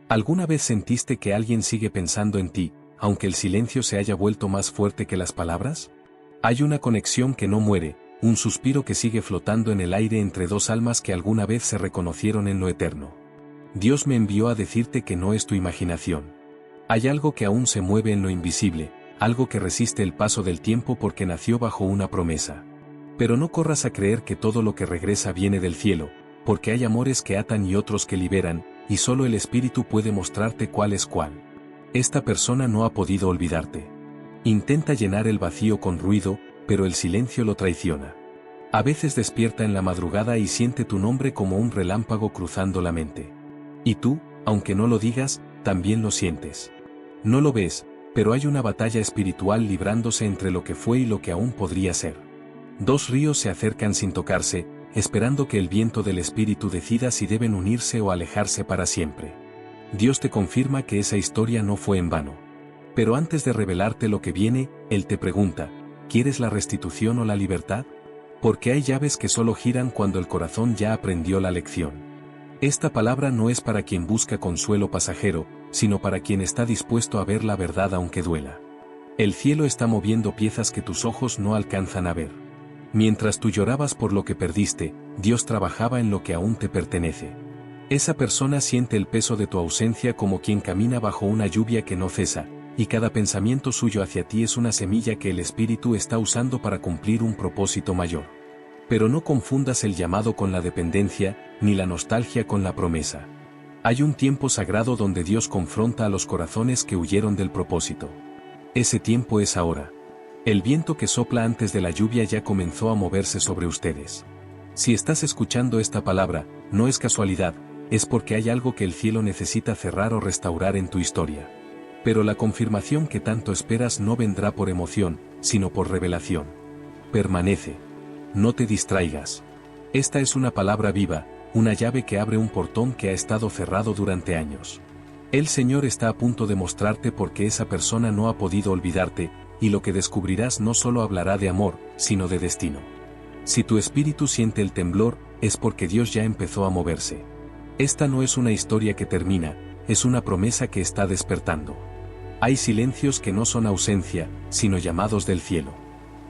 ¿Alguna vez sentiste que alguien sigue pensando en ti, aunque el silencio se haya vuelto más fuerte que las palabras? Hay una conexión que no muere, un suspiro que sigue flotando en el aire entre dos almas que alguna vez se reconocieron en lo eterno. Dios me envió a decirte que no es tu imaginación. Hay algo que aún se mueve en lo invisible, algo que resiste el paso del tiempo porque nació bajo una promesa. Pero no corras a creer que todo lo que regresa viene del cielo, porque hay amores que atan y otros que liberan, y solo el Espíritu puede mostrarte cuál es cuál. Esta persona no ha podido olvidarte. Intenta llenar el vacío con ruido, pero el silencio lo traiciona. A veces despierta en la madrugada y siente tu nombre como un relámpago cruzando la mente. Y tú, aunque no lo digas, también lo sientes. No lo ves, pero hay una batalla espiritual librándose entre lo que fue y lo que aún podría ser. Dos ríos se acercan sin tocarse, esperando que el viento del Espíritu decida si deben unirse o alejarse para siempre. Dios te confirma que esa historia no fue en vano. Pero antes de revelarte lo que viene, Él te pregunta, ¿quieres la restitución o la libertad? Porque hay llaves que solo giran cuando el corazón ya aprendió la lección. Esta palabra no es para quien busca consuelo pasajero, sino para quien está dispuesto a ver la verdad aunque duela. El cielo está moviendo piezas que tus ojos no alcanzan a ver. Mientras tú llorabas por lo que perdiste, Dios trabajaba en lo que aún te pertenece. Esa persona siente el peso de tu ausencia como quien camina bajo una lluvia que no cesa, y cada pensamiento suyo hacia ti es una semilla que el Espíritu está usando para cumplir un propósito mayor. Pero no confundas el llamado con la dependencia, ni la nostalgia con la promesa. Hay un tiempo sagrado donde Dios confronta a los corazones que huyeron del propósito. Ese tiempo es ahora. El viento que sopla antes de la lluvia ya comenzó a moverse sobre ustedes. Si estás escuchando esta palabra, no es casualidad, es porque hay algo que el cielo necesita cerrar o restaurar en tu historia. Pero la confirmación que tanto esperas no vendrá por emoción, sino por revelación. Permanece. No te distraigas. Esta es una palabra viva, una llave que abre un portón que ha estado cerrado durante años. El Señor está a punto de mostrarte por qué esa persona no ha podido olvidarte, y lo que descubrirás no solo hablará de amor, sino de destino. Si tu espíritu siente el temblor, es porque Dios ya empezó a moverse. Esta no es una historia que termina, es una promesa que está despertando. Hay silencios que no son ausencia, sino llamados del cielo.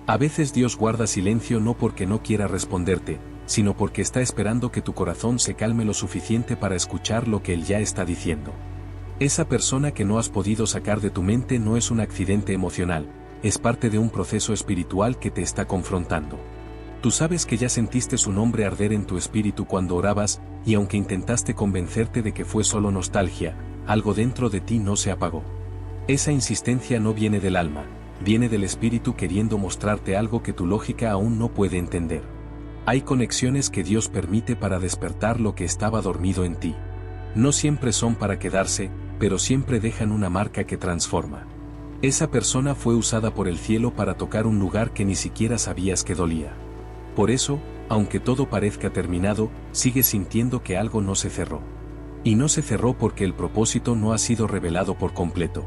A veces Dios guarda silencio no porque no quiera responderte, sino porque está esperando que tu corazón se calme lo suficiente para escuchar lo que Él ya está diciendo. Esa persona que no has podido sacar de tu mente no es un accidente emocional, es parte de un proceso espiritual que te está confrontando. Tú sabes que ya sentiste su nombre arder en tu espíritu cuando orabas, y aunque intentaste convencerte de que fue solo nostalgia, algo dentro de ti no se apagó. Esa insistencia no viene del alma, viene del espíritu queriendo mostrarte algo que tu lógica aún no puede entender. Hay conexiones que Dios permite para despertar lo que estaba dormido en ti. No siempre son para quedarse, pero siempre dejan una marca que transforma. Esa persona fue usada por el cielo para tocar un lugar que ni siquiera sabías que dolía. Por eso, aunque todo parezca terminado, sigues sintiendo que algo no se cerró. Y no se cerró porque el propósito no ha sido revelado por completo.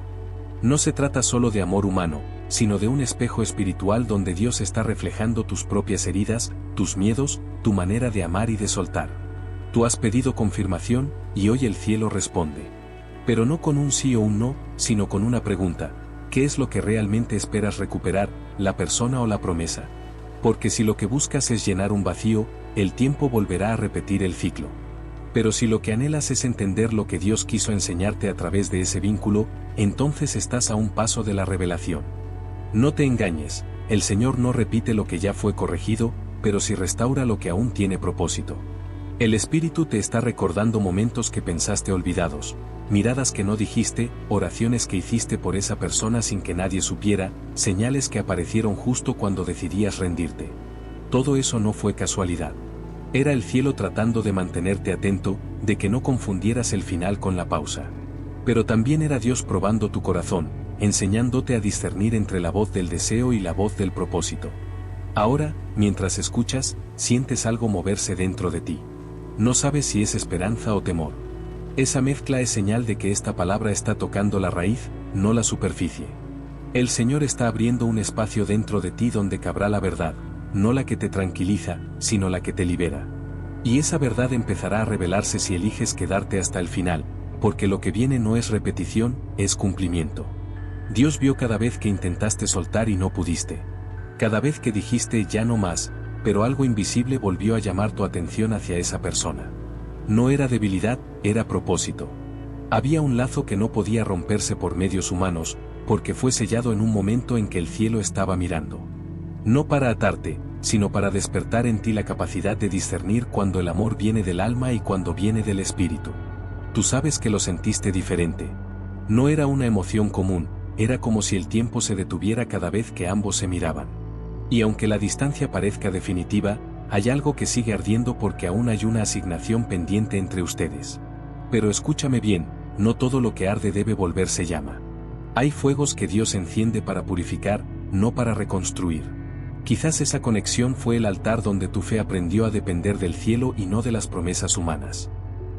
No se trata solo de amor humano, sino de un espejo espiritual donde Dios está reflejando tus propias heridas, tus miedos, tu manera de amar y de soltar. Tú has pedido confirmación, y hoy el cielo responde. Pero no con un sí o un no, sino con una pregunta: ¿qué es lo que realmente esperas recuperar, la persona o la promesa? Porque si lo que buscas es llenar un vacío, el tiempo volverá a repetir el ciclo. Pero si lo que anhelas es entender lo que Dios quiso enseñarte a través de ese vínculo, entonces estás a un paso de la revelación. No te engañes, el Señor no repite lo que ya fue corregido, pero sí restaura lo que aún tiene propósito. El Espíritu te está recordando momentos que pensaste olvidados, miradas que no dijiste, oraciones que hiciste por esa persona sin que nadie supiera, señales que aparecieron justo cuando decidías rendirte. Todo eso no fue casualidad. Era el cielo tratando de mantenerte atento, de que no confundieras el final con la pausa. Pero también era Dios probando tu corazón, enseñándote a discernir entre la voz del deseo y la voz del propósito. Ahora, mientras escuchas, sientes algo moverse dentro de ti. No sabes si es esperanza o temor. Esa mezcla es señal de que esta palabra está tocando la raíz, no la superficie. El Señor está abriendo un espacio dentro de ti donde cabrá la verdad, no la que te tranquiliza, sino la que te libera. Y esa verdad empezará a revelarse si eliges quedarte hasta el final, porque lo que viene no es repetición, es cumplimiento. Dios vio cada vez que intentaste soltar y no pudiste. Cada vez que dijiste ya no más, pero algo invisible volvió a llamar tu atención hacia esa persona. No era debilidad, era propósito. Había un lazo que no podía romperse por medios humanos, porque fue sellado en un momento en que el cielo estaba mirando. No para atarte, sino para despertar en ti la capacidad de discernir cuando el amor viene del alma y cuando viene del espíritu. Tú sabes que lo sentiste diferente. No era una emoción común, era como si el tiempo se detuviera cada vez que ambos se miraban. Y aunque la distancia parezca definitiva, hay algo que sigue ardiendo porque aún hay una asignación pendiente entre ustedes. Pero escúchame bien, no todo lo que arde debe volverse llama. Hay fuegos que Dios enciende para purificar, no para reconstruir. Quizás esa conexión fue el altar donde tu fe aprendió a depender del cielo y no de las promesas humanas.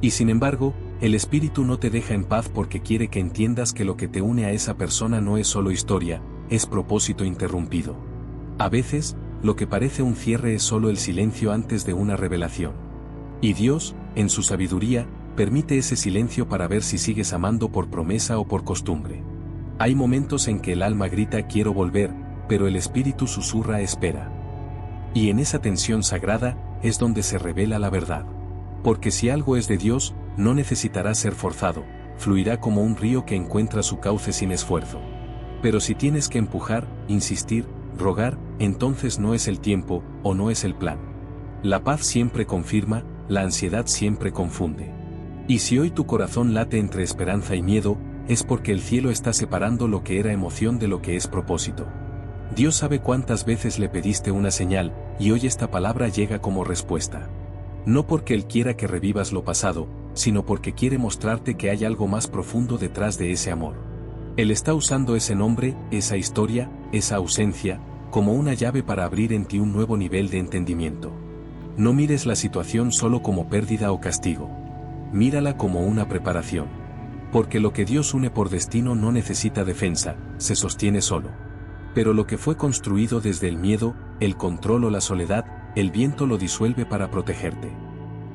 Y sin embargo, el Espíritu no te deja en paz porque quiere que entiendas que lo que te une a esa persona no es solo historia, es propósito interrumpido. A veces, lo que parece un cierre es solo el silencio antes de una revelación. Y Dios, en su sabiduría, permite ese silencio para ver si sigues amando por promesa o por costumbre. Hay momentos en que el alma grita quiero volver, pero el espíritu susurra espera. Y en esa tensión sagrada, es donde se revela la verdad. Porque si algo es de Dios, no necesitará ser forzado, fluirá como un río que encuentra su cauce sin esfuerzo. Pero si tienes que empujar, insistir, rogar, entonces no es el tiempo, o no es el plan. La paz siempre confirma, la ansiedad siempre confunde. Y si hoy tu corazón late entre esperanza y miedo, es porque el cielo está separando lo que era emoción de lo que es propósito. Dios sabe cuántas veces le pediste una señal, y hoy esta palabra llega como respuesta. No porque Él quiera que revivas lo pasado, sino porque quiere mostrarte que hay algo más profundo detrás de ese amor. Él está usando ese nombre, esa historia, esa ausencia, como una llave para abrir en ti un nuevo nivel de entendimiento. No mires la situación solo como pérdida o castigo. Mírala como una preparación. Porque lo que Dios une por destino no necesita defensa, se sostiene solo. Pero lo que fue construido desde el miedo, el control o la soledad, el viento lo disuelve para protegerte.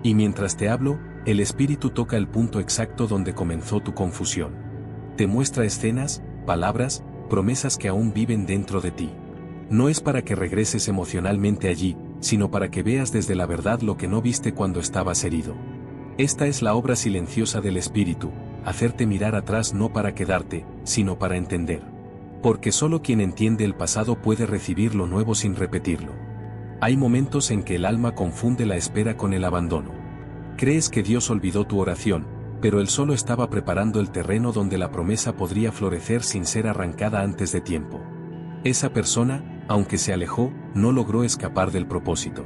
Y mientras te hablo, el Espíritu toca el punto exacto donde comenzó tu confusión. Te muestra escenas, palabras, promesas que aún viven dentro de ti. No es para que regreses emocionalmente allí, sino para que veas desde la verdad lo que no viste cuando estabas herido. Esta es la obra silenciosa del Espíritu, hacerte mirar atrás no para quedarte, sino para entender. Porque solo quien entiende el pasado puede recibir lo nuevo sin repetirlo. Hay momentos en que el alma confunde la espera con el abandono. Crees que Dios olvidó tu oración, pero Él solo estaba preparando el terreno donde la promesa podría florecer sin ser arrancada antes de tiempo. Esa persona, aunque se alejó, no logró escapar del propósito.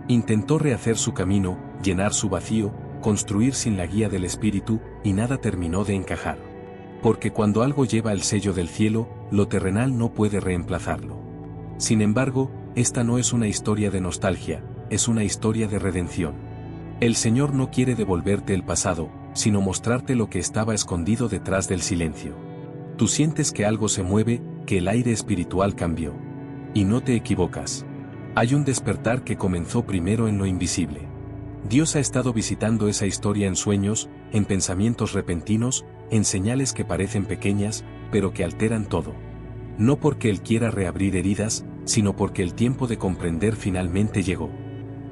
Intentó rehacer su camino, llenar su vacío, construir sin la guía del Espíritu, y nada terminó de encajar. Porque cuando algo lleva el sello del cielo, lo terrenal no puede reemplazarlo. Sin embargo, esta no es una historia de nostalgia, es una historia de redención. El Señor no quiere devolverte el pasado, sino mostrarte lo que estaba escondido detrás del silencio. Tú sientes que algo se mueve, que el aire espiritual cambió. Y no te equivocas. Hay un despertar que comenzó primero en lo invisible. Dios ha estado visitando esa historia en sueños, en pensamientos repentinos, en señales que parecen pequeñas, pero que alteran todo. No porque Él quiera reabrir heridas, sino porque el tiempo de comprender finalmente llegó.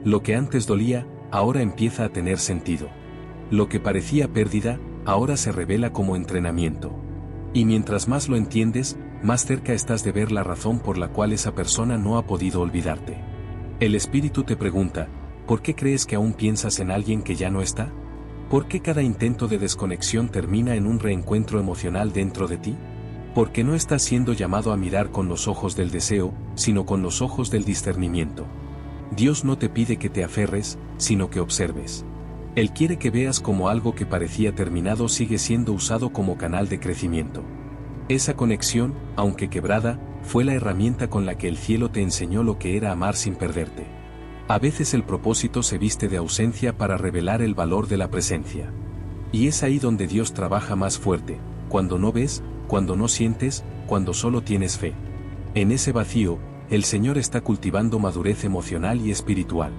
Lo que antes dolía, ahora empieza a tener sentido. Lo que parecía pérdida, ahora se revela como entrenamiento. Y mientras más lo entiendes, más cerca estás de ver la razón por la cual esa persona no ha podido olvidarte. El Espíritu te pregunta, ¿por qué crees que aún piensas en alguien que ya no está? ¿Por qué cada intento de desconexión termina en un reencuentro emocional dentro de ti? Porque no estás siendo llamado a mirar con los ojos del deseo, sino con los ojos del discernimiento. Dios no te pide que te aferres, sino que observes. Él quiere que veas cómo algo que parecía terminado sigue siendo usado como canal de crecimiento. Esa conexión, aunque quebrada, fue la herramienta con la que el cielo te enseñó lo que era amar sin perderte. A veces el propósito se viste de ausencia para revelar el valor de la presencia. Y es ahí donde Dios trabaja más fuerte, cuando no ves, cuando no sientes, cuando solo tienes fe. En ese vacío, el Señor está cultivando madurez emocional y espiritual.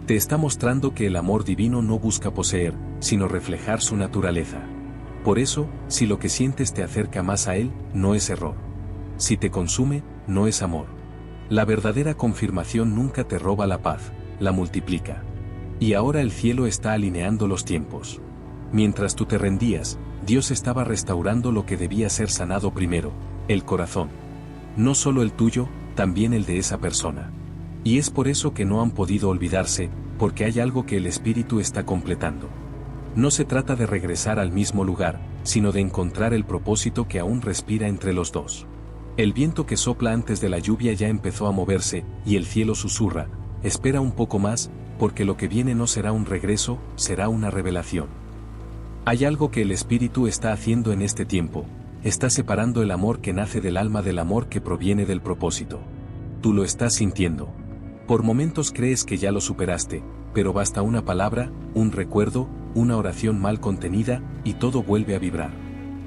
Te está mostrando que el amor divino no busca poseer, sino reflejar su naturaleza. Por eso, si lo que sientes te acerca más a Él, no es error. Si te consume, no es amor. La verdadera confirmación nunca te roba la paz, la multiplica. Y ahora el cielo está alineando los tiempos. Mientras tú te rendías, Dios estaba restaurando lo que debía ser sanado primero, el corazón. No solo el tuyo, también el de esa persona. Y es por eso que no han podido olvidarse, porque hay algo que el Espíritu está completando. No se trata de regresar al mismo lugar, sino de encontrar el propósito que aún respira entre los dos. El viento que sopla antes de la lluvia ya empezó a moverse, y el cielo susurra, espera un poco más, porque lo que viene no será un regreso, será una revelación. Hay algo que el Espíritu está haciendo en este tiempo, está separando el amor que nace del alma del amor que proviene del propósito. Tú lo estás sintiendo. Por momentos crees que ya lo superaste, pero basta una palabra, un recuerdo, una oración mal contenida, y todo vuelve a vibrar.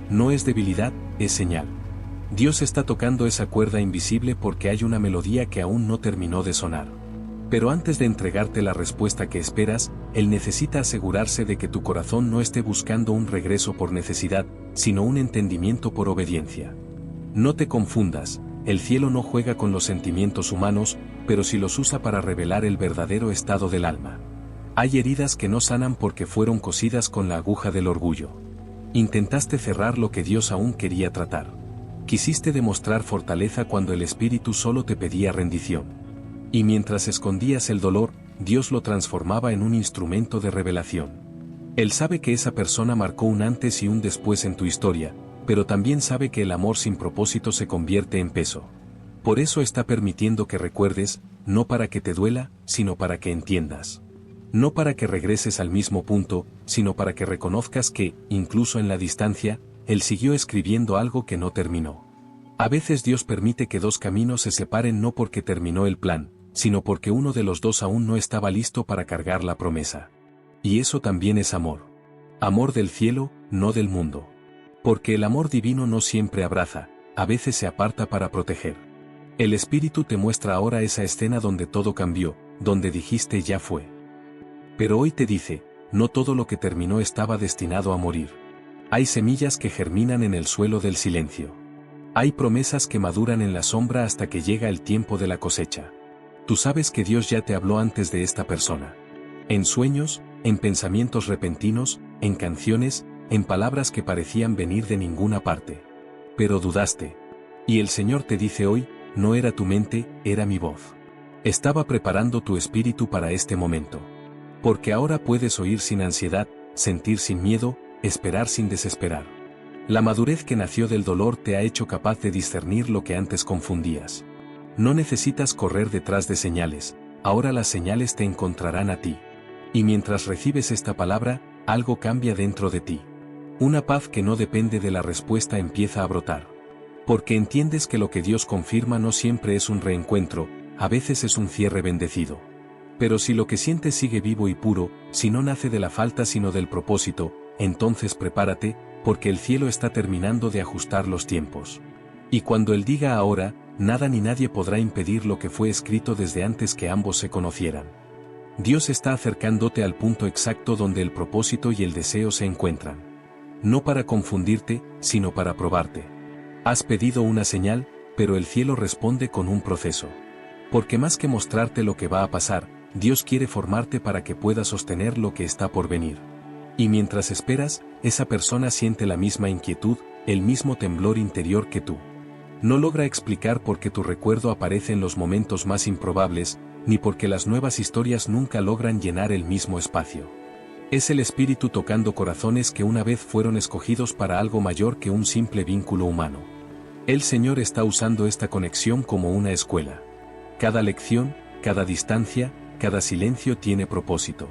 No es debilidad, es señal. Dios está tocando esa cuerda invisible porque hay una melodía que aún no terminó de sonar. Pero antes de entregarte la respuesta que esperas, Él necesita asegurarse de que tu corazón no esté buscando un regreso por necesidad, sino un entendimiento por obediencia. No te confundas, el cielo no juega con los sentimientos humanos, pero sí los usa para revelar el verdadero estado del alma. Hay heridas que no sanan porque fueron cosidas con la aguja del orgullo. Intentaste cerrar lo que Dios aún quería tratar. Quisiste demostrar fortaleza cuando el Espíritu solo te pedía rendición. Y mientras escondías el dolor, Dios lo transformaba en un instrumento de revelación. Él sabe que esa persona marcó un antes y un después en tu historia, pero también sabe que el amor sin propósito se convierte en peso. Por eso está permitiendo que recuerdes, no para que te duela, sino para que entiendas. No para que regreses al mismo punto, sino para que reconozcas que, incluso en la distancia, Él siguió escribiendo algo que no terminó. A veces Dios permite que dos caminos se separen no porque terminó el plan, sino porque uno de los dos aún no estaba listo para cargar la promesa. Y eso también es amor. Amor del cielo, no del mundo. Porque el amor divino no siempre abraza, a veces se aparta para proteger. El Espíritu te muestra ahora esa escena donde todo cambió, donde dijiste ya fue. Pero hoy te dice, no todo lo que terminó estaba destinado a morir. Hay semillas que germinan en el suelo del silencio. Hay promesas que maduran en la sombra hasta que llega el tiempo de la cosecha. Tú sabes que Dios ya te habló antes de esta persona. En sueños, en pensamientos repentinos, en canciones, en palabras que parecían venir de ninguna parte. Pero dudaste. Y el Señor te dice hoy, no era tu mente, era mi voz. Estaba preparando tu espíritu para este momento. Porque ahora puedes oír sin ansiedad, sentir sin miedo, esperar sin desesperar. La madurez que nació del dolor te ha hecho capaz de discernir lo que antes confundías. No necesitas correr detrás de señales, ahora las señales te encontrarán a ti. Y mientras recibes esta palabra, algo cambia dentro de ti. Una paz que no depende de la respuesta empieza a brotar. Porque entiendes que lo que Dios confirma no siempre es un reencuentro, a veces es un cierre bendecido. Pero si lo que sientes sigue vivo y puro, si no nace de la falta sino del propósito, entonces prepárate, porque el cielo está terminando de ajustar los tiempos. Y cuando Él diga ahora, nada ni nadie podrá impedir lo que fue escrito desde antes que ambos se conocieran. Dios está acercándote al punto exacto donde el propósito y el deseo se encuentran. No para confundirte, sino para probarte. Has pedido una señal, pero el cielo responde con un proceso. Porque más que mostrarte lo que va a pasar, Dios quiere formarte para que puedas sostener lo que está por venir. Y mientras esperas, esa persona siente la misma inquietud, el mismo temblor interior que tú. No logra explicar por qué tu recuerdo aparece en los momentos más improbables, ni porque las nuevas historias nunca logran llenar el mismo espacio. Es el Espíritu tocando corazones que una vez fueron escogidos para algo mayor que un simple vínculo humano. El Señor está usando esta conexión como una escuela. Cada lección, cada distancia, cada silencio tiene propósito.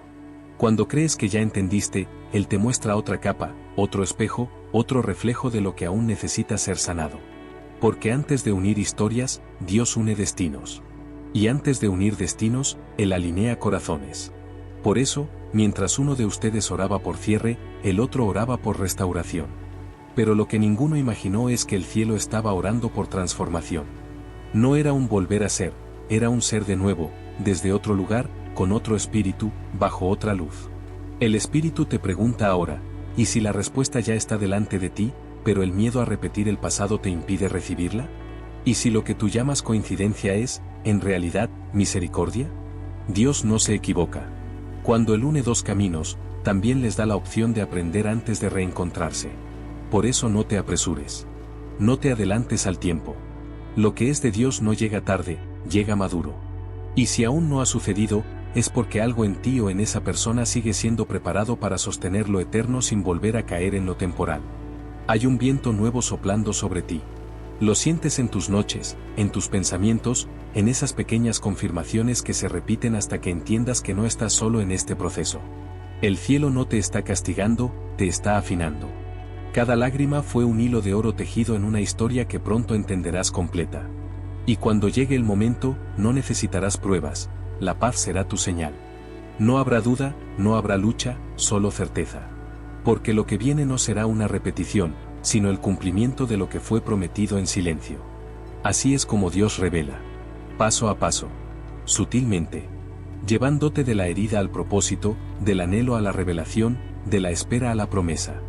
Cuando crees que ya entendiste, Él te muestra otra capa, otro espejo, otro reflejo de lo que aún necesita ser sanado. Porque antes de unir historias, Dios une destinos. Y antes de unir destinos, Él alinea corazones. Por eso, mientras uno de ustedes oraba por cierre, el otro oraba por restauración. Pero lo que ninguno imaginó es que el cielo estaba orando por transformación. No era un volver a ser, era un ser de nuevo, desde otro lugar, con otro espíritu, bajo otra luz. El Espíritu te pregunta ahora, ¿Y si la respuesta ya está delante de ti, pero el miedo a repetir el pasado te impide recibirla? ¿Y si lo que tú llamas coincidencia es, en realidad, misericordia? Dios no se equivoca. Cuando Él une dos caminos, también les da la opción de aprender antes de reencontrarse. Por eso no te apresures. No te adelantes al tiempo. Lo que es de Dios no llega tarde, llega maduro. Y si aún no ha sucedido, es porque algo en ti o en esa persona sigue siendo preparado para sostener lo eterno sin volver a caer en lo temporal. Hay un viento nuevo soplando sobre ti. Lo sientes en tus noches, en tus pensamientos, en esas pequeñas confirmaciones que se repiten hasta que entiendas que no estás solo en este proceso. El cielo no te está castigando, te está afinando. Cada lágrima fue un hilo de oro tejido en una historia que pronto entenderás completa. Y cuando llegue el momento, no necesitarás pruebas, la paz será tu señal. No habrá duda, no habrá lucha, solo certeza. Porque lo que viene no será una repetición, sino el cumplimiento de lo que fue prometido en silencio. Así es como Dios revela. Paso a paso. Sutilmente. Llevándote de la herida al propósito, del anhelo a la revelación, de la espera a la promesa.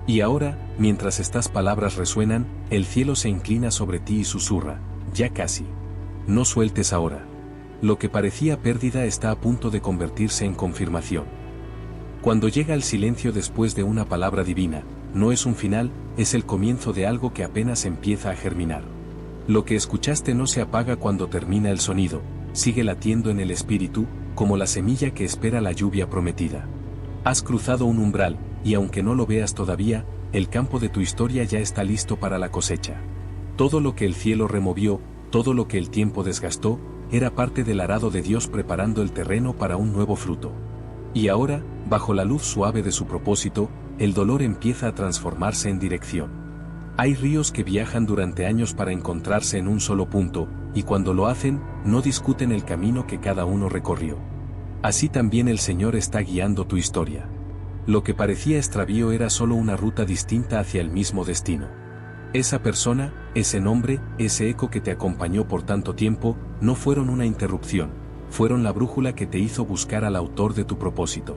Y ahora, mientras estas palabras resuenan, el cielo se inclina sobre ti y susurra, ya casi. No sueltes ahora. Lo que parecía pérdida está a punto de convertirse en confirmación. Cuando llega el silencio después de una palabra divina, no es un final, es el comienzo de algo que apenas empieza a germinar. Lo que escuchaste no se apaga cuando termina el sonido, sigue latiendo en el espíritu, como la semilla que espera la lluvia prometida. Has cruzado un umbral, y aunque no lo veas todavía, el campo de tu historia ya está listo para la cosecha. Todo lo que el cielo removió, todo lo que el tiempo desgastó, era parte del arado de Dios preparando el terreno para un nuevo fruto. Y ahora, bajo la luz suave de su propósito, el dolor empieza a transformarse en dirección. Hay ríos que viajan durante años para encontrarse en un solo punto, y cuando lo hacen, no discuten el camino que cada uno recorrió. Así también el Señor está guiando tu historia. Lo que parecía extravío era solo una ruta distinta hacia el mismo destino. Esa persona, ese nombre, ese eco que te acompañó por tanto tiempo, no fueron una interrupción, fueron la brújula que te hizo buscar al autor de tu propósito.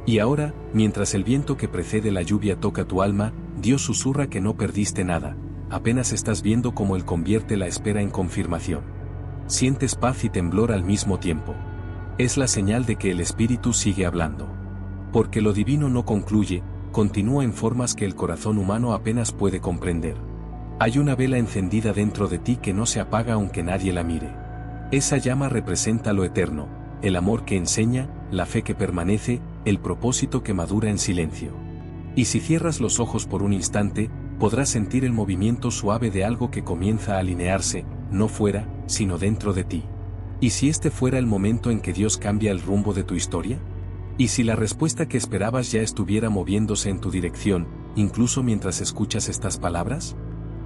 Y ahora, mientras el viento que precede la lluvia toca tu alma, Dios susurra que no perdiste nada, apenas estás viendo cómo Él convierte la espera en confirmación. Sientes paz y temblor al mismo tiempo. Es la señal de que el Espíritu sigue hablando. Porque lo divino no concluye, continúa en formas que el corazón humano apenas puede comprender. Hay una vela encendida dentro de ti que no se apaga aunque nadie la mire. Esa llama representa lo eterno, el amor que enseña, la fe que permanece, el propósito que madura en silencio. Y si cierras los ojos por un instante, podrás sentir el movimiento suave de algo que comienza a alinearse, no fuera, sino dentro de ti. ¿Y si este fuera el momento en que Dios cambia el rumbo de tu historia? ¿Y si la respuesta que esperabas ya estuviera moviéndose en tu dirección, incluso mientras escuchas estas palabras?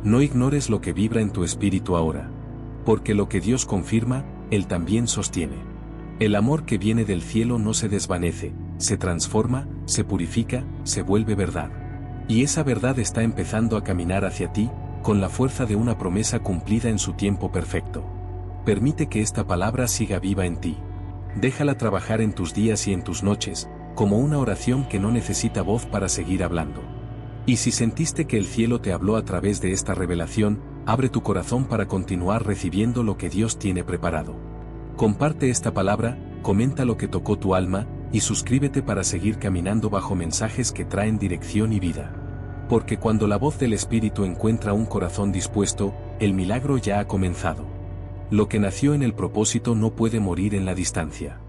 No ignores lo que vibra en tu espíritu ahora. Porque lo que Dios confirma, Él también sostiene. El amor que viene del cielo no se desvanece, se transforma, se purifica, se vuelve verdad. Y esa verdad está empezando a caminar hacia ti, con la fuerza de una promesa cumplida en su tiempo perfecto. Permite que esta palabra siga viva en ti. Déjala trabajar en tus días y en tus noches, como una oración que no necesita voz para seguir hablando. Y si sentiste que el cielo te habló a través de esta revelación, abre tu corazón para continuar recibiendo lo que Dios tiene preparado. Comparte esta palabra, comenta lo que tocó tu alma, y suscríbete para seguir caminando bajo mensajes que traen dirección y vida. Porque cuando la voz del Espíritu encuentra un corazón dispuesto, el milagro ya ha comenzado. Lo que nació en el propósito no puede morir en la distancia.